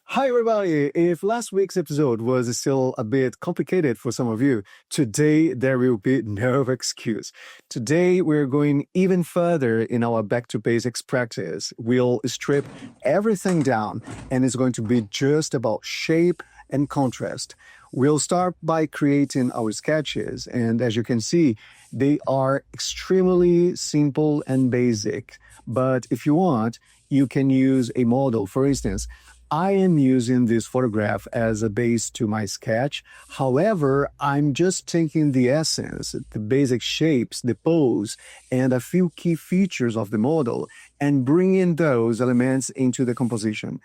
Hi, everybody. If last week's episode was still a bit complicated for some of you, today there will be no excuse. Today we're going even further in our back to basics practice. We'll strip everything down, and it's going to be just about shape and contrast. We'll start by creating our sketches, and as you can see, they are extremely simple and basic. But if you want, you can use a model. For instance, I am using this photograph as a base to my sketch. However, I'm just taking the essence, the basic shapes, the pose, and a few key features of the model and bringing those elements into the composition.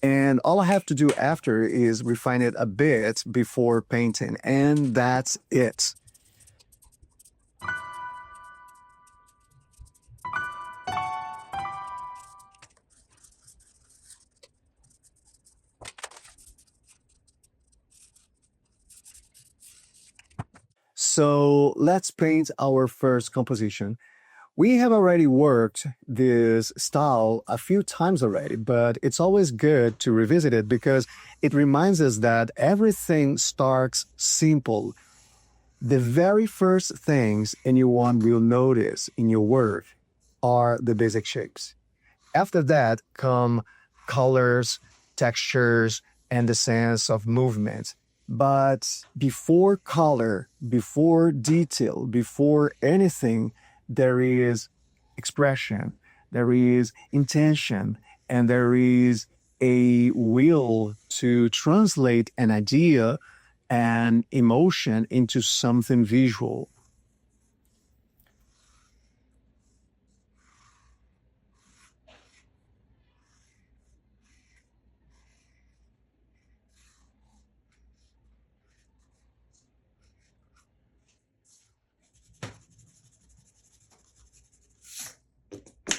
And all I have to do after is refine it a bit before painting, and that's it. So let's paint our first composition. We have already worked this style a few times already, but it's always good to revisit it because it reminds us that everything starts simple. The very first things anyone will notice in your work are the basic shapes. After that come colors, textures, and the sense of movement. But before color, before detail, before anything, there is expression, there is intention, and there is a will to translate an idea and emotion into something visual.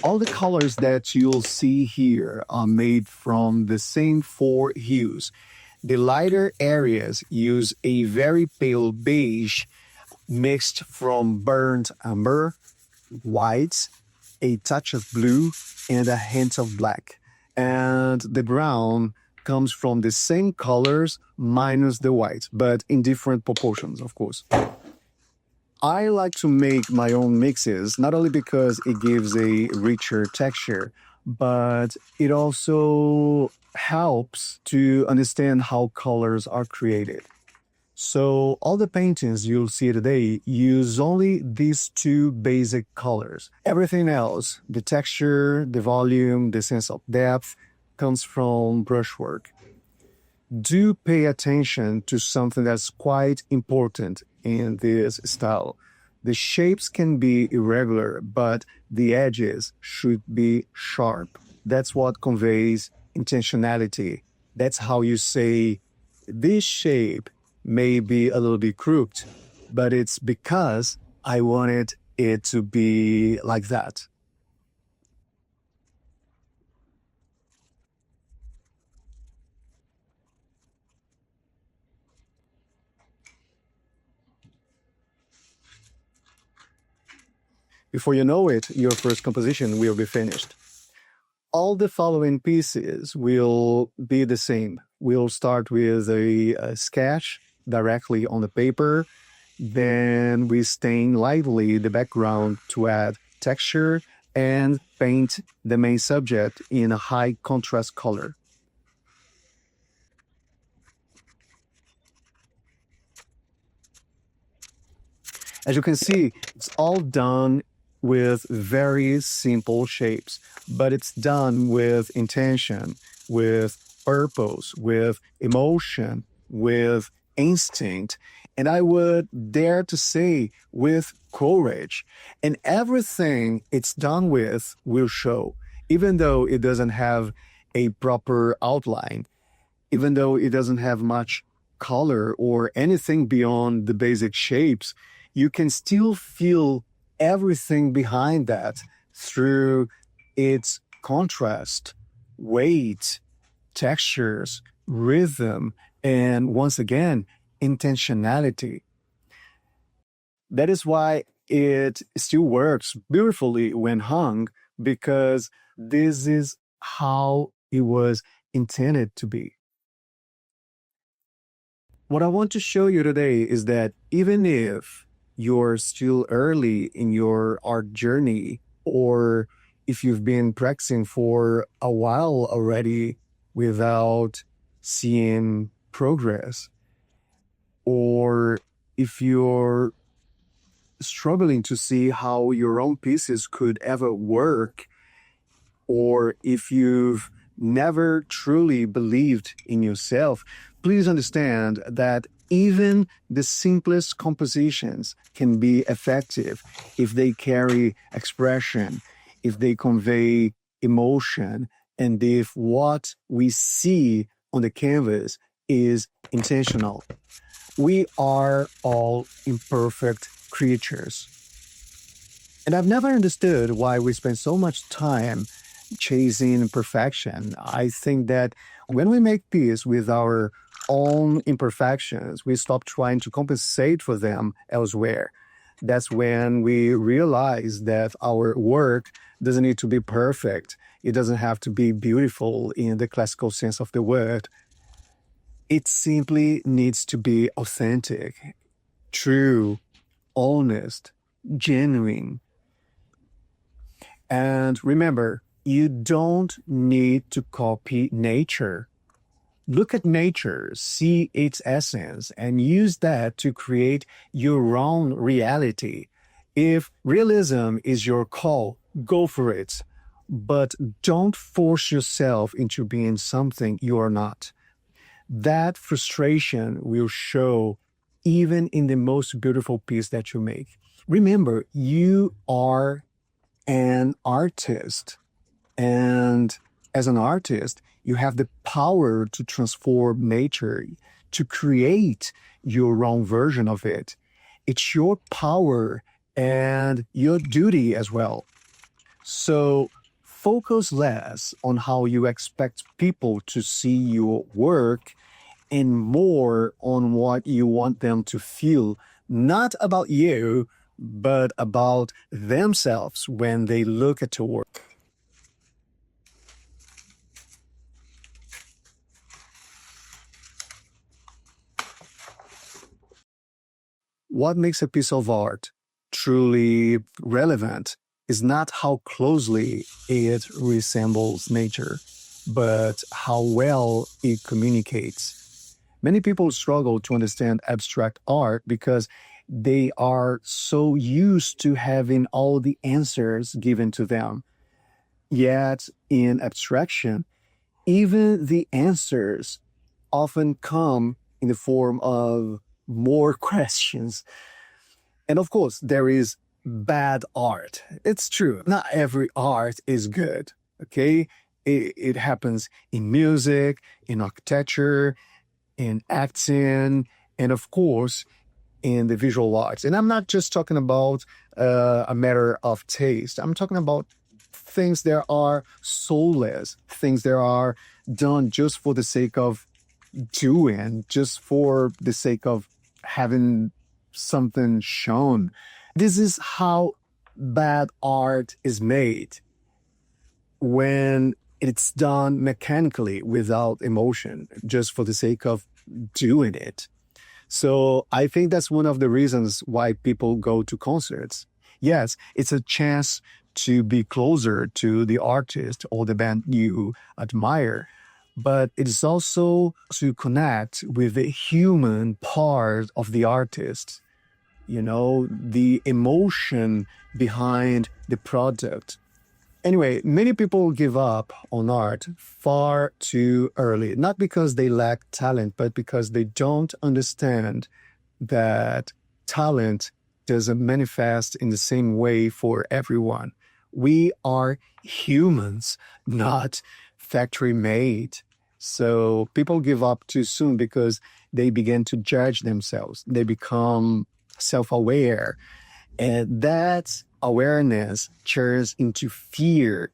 All the colors that you'll see here are made from the same four hues. The lighter areas use a very pale beige mixed from burnt umber, whites, a touch of blue, and a hint of black. And the brown comes from the same colors minus the white, but in different proportions, of course. I like to make my own mixes, not only because it gives a richer texture, but it also helps to understand how colors are created. So all the paintings you'll see today use only these two basic colors. Everything else, the texture, the volume, the sense of depth, comes from brushwork. Do pay attention to something that's quite important in this style. The shapes can be irregular, but the edges should be sharp. That's what conveys intentionality. That's how you say, this shape may be a little bit crooked, but it's because I wanted it to be like that. Before you know it, your first composition will be finished. All the following pieces will be the same. We'll start with a sketch directly on the paper. Then we stain lightly the background to add texture and paint the main subject in a high contrast color. As you can see, it's all done with very simple shapes, but it's done with intention, with purpose, with emotion, with instinct, and I would dare to say with courage. And everything it's done with will show, even though it doesn't have a proper outline, even though it doesn't have much color or anything beyond the basic shapes, you can still feel everything behind that through its contrast, weight, textures, rhythm, and once again, intentionality. That is why it still works beautifully when hung, because this is how it was intended to be. What I want to show you today is that even if you're still early in your art journey, or if you've been practicing for a while already without seeing progress, or if you're struggling to see how your own pieces could ever work, or if you've never truly believed in yourself, please understand that even the simplest compositions can be effective if they carry expression, if they convey emotion, and if what we see on the canvas is intentional. We are all imperfect creatures. And I've never understood why we spend so much time chasing perfection. I think that when we make peace with our own imperfections, we stop trying to compensate for them elsewhere. That's when we realize that our work doesn't need to be perfect. It doesn't have to be beautiful in the classical sense of the word. It simply needs to be authentic, true, honest, genuine. And remember, you don't need to copy nature. Look at nature, see its essence, and use that to create your own reality. If realism is your call, go for it. But don't force yourself into being something you are not. That frustration will show even in the most beautiful piece that you make. Remember, you are an artist. And as an artist, you have the power to transform nature, to create your own version of it. It's your power and your duty as well. So focus less on how you expect people to see your work and more on what you want them to feel, not about you, but about themselves when they look at your work. What makes a piece of art truly relevant is not how closely it resembles nature, but how well it communicates. Many people struggle to understand abstract art because they are so used to having all the answers given to them. Yet, in abstraction, even the answers often come in the form of more questions. And of course, there is bad art. It's true. Not every art is good. Okay. It happens in music, in architecture, in acting, and of course, in the visual arts. And I'm not just talking about a matter of taste. I'm talking about things that are soulless, things that are done just for the sake of doing, just for the sake of having something shown. This is how bad art is made, when it's done mechanically without emotion, just for the sake of doing it. So I think that's one of the reasons why people go to concerts. Yes, it's a chance to be closer to the artist or the band you admire, but it's also to connect with the human part of the artist, the emotion behind the product. Anyway, many people give up on art far too early, not because they lack talent, but because they don't understand that talent doesn't manifest in the same way for everyone. We are humans, not factory made. So people give up too soon because they begin to judge themselves. They become self-aware. And that awareness turns into fear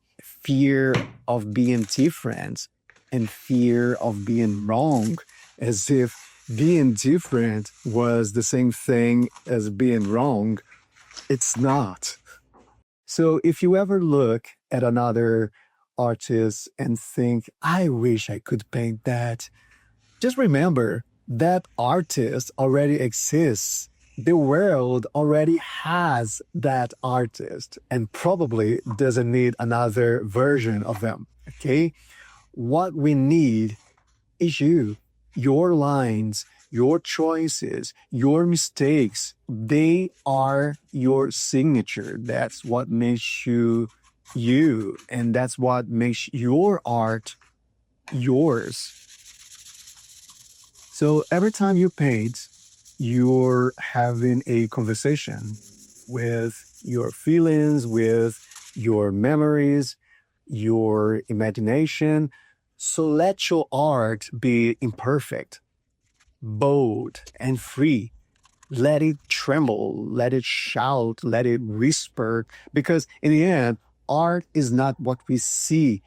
of being different and fear of being wrong, as if being different was the same thing as being wrong. It's not. So if you ever look at another artist and think, I wish I could paint that. Just remember that artist already exists. The world already has that artist and probably doesn't need another version of them. Okay? What we need is you, your lines, your choices, your mistakes. They are your signature. That's what makes you you, and that's what makes your art yours. So every time you paint, you're having a conversation with your feelings, with your memories, your imagination. So let your art be imperfect, bold, and free. Let it tremble, let it shout, let it whisper, because in the end, art is not what we see,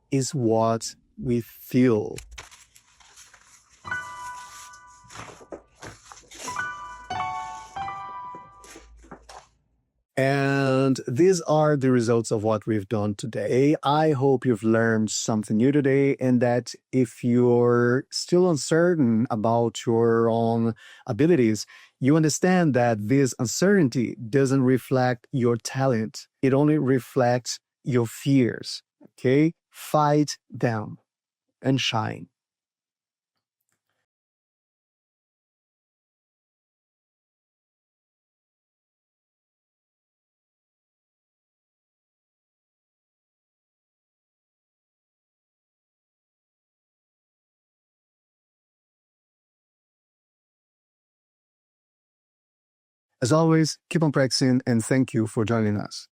is what we feel. And these are the results of what we've done today. I hope you've learned something new today, and that if you're still uncertain about your own abilities, you understand that this uncertainty doesn't reflect your talent, it only reflects your fears. Okay? Fight them and shine. As always, keep on practicing, and thank you for joining us.